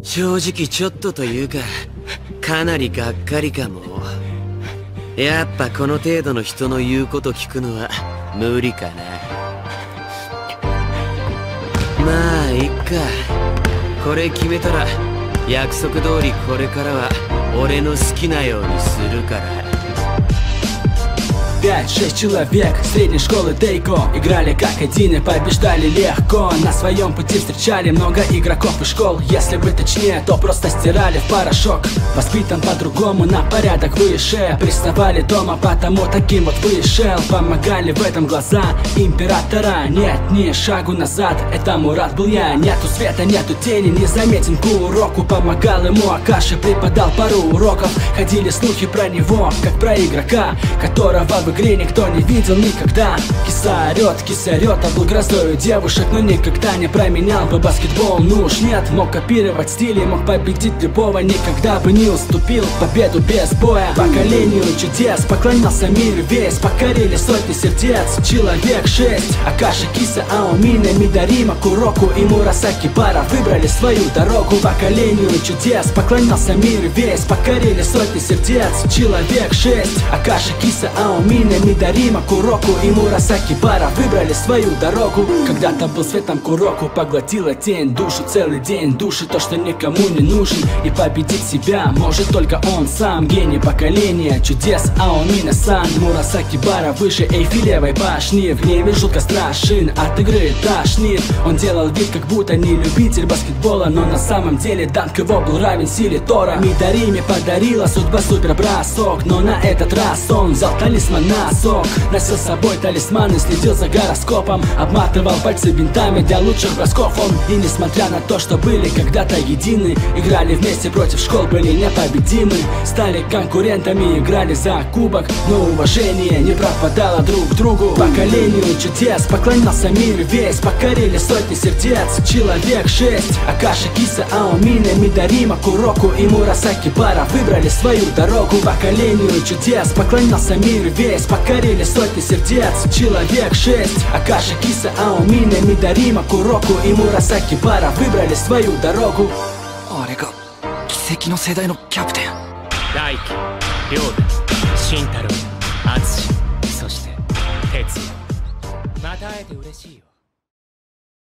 正直ちょっとというか、かなりがっかりかも。やっぱこの程度の人の言うこと聞くのは無理かな。まあいっか。これ決めたら約束通りこれからは俺の好きなようにするから。 5-6 человек средней школы Дейко играли как один и побеждали легко. На своем пути встречали много игроков и школ. Если быть точнее, то просто стирали в порошок. Воспитан по-другому, на порядок выше. Приставали дома, потому таким вот вышел. Помогали в этом глаза императора. Нет, ни шагу назад, это Мурат был я. Нету света, нету тени, не заметен к уроку. Помогал ему Акаши, преподал пару уроков. Ходили слухи про него, как про игрока, которого в игре никто не видел никогда. Киса орет, а был грозою девушек, но никогда не променял бы баскетбол. Ну уж нет, мог копировать стили, мог победить любого, никогда бы не уступил победу без боя. Поколению чудес поклонялся мир весь, покорили сотни сердец. Человек 6, Акаши, Киса, Аомина, Мидарима, Куроку и Мурасаки Бара выбрали свою дорогу. Поколению чудес поклонялся мир весь, покорили сотни сердец. Человек 6, Акаши, Киса, Аомина, Мидарима, Куроку и Мурасаки Бара выбрали свою дорогу. Когда-то был светом Куроку, поглотила тень душу целый день. Души то, что никому не нужен, и победить себя может только он сам. Гений поколения чудес Аомина-сан. Мурасаки Бара выше Эйфелевой башни. В гневе жутко страшен, от игры тошнит. Он делал вид, как будто не любитель баскетбола, но на самом деле данк его был равен силе Тора. Мидариме подарила судьба супербросок, но на этот раз он взял талисман на сок. Носил с собой талисман и следил за гороскопом. Обматывал пальцы бинтами для лучших бросков он. И несмотря на то, что были когда-то едины, играли вместе против школ, были непобедимы. Стали конкурентами, играли за кубок, но уважение не пропадало друг к другу. Поколению чудес поклонялся мир весь, покорили сотни сердец. Человек 6, Акаши, Киса, Аомина, Мидарима, Куроку и Мурасаки Бара выбрали свою дорогу. Поколению чудес поклонялся мир весь, покорили сотни сердец. Человек 6, Акаши, Киса, Аомина, Мидарима, Куроку и Мурасаки Бара выбрали свою дорогу. あれが奇跡の世代のキャプテン。大輝、亮太、慎太郎、敦、そして哲也。また会えて嬉しいよ。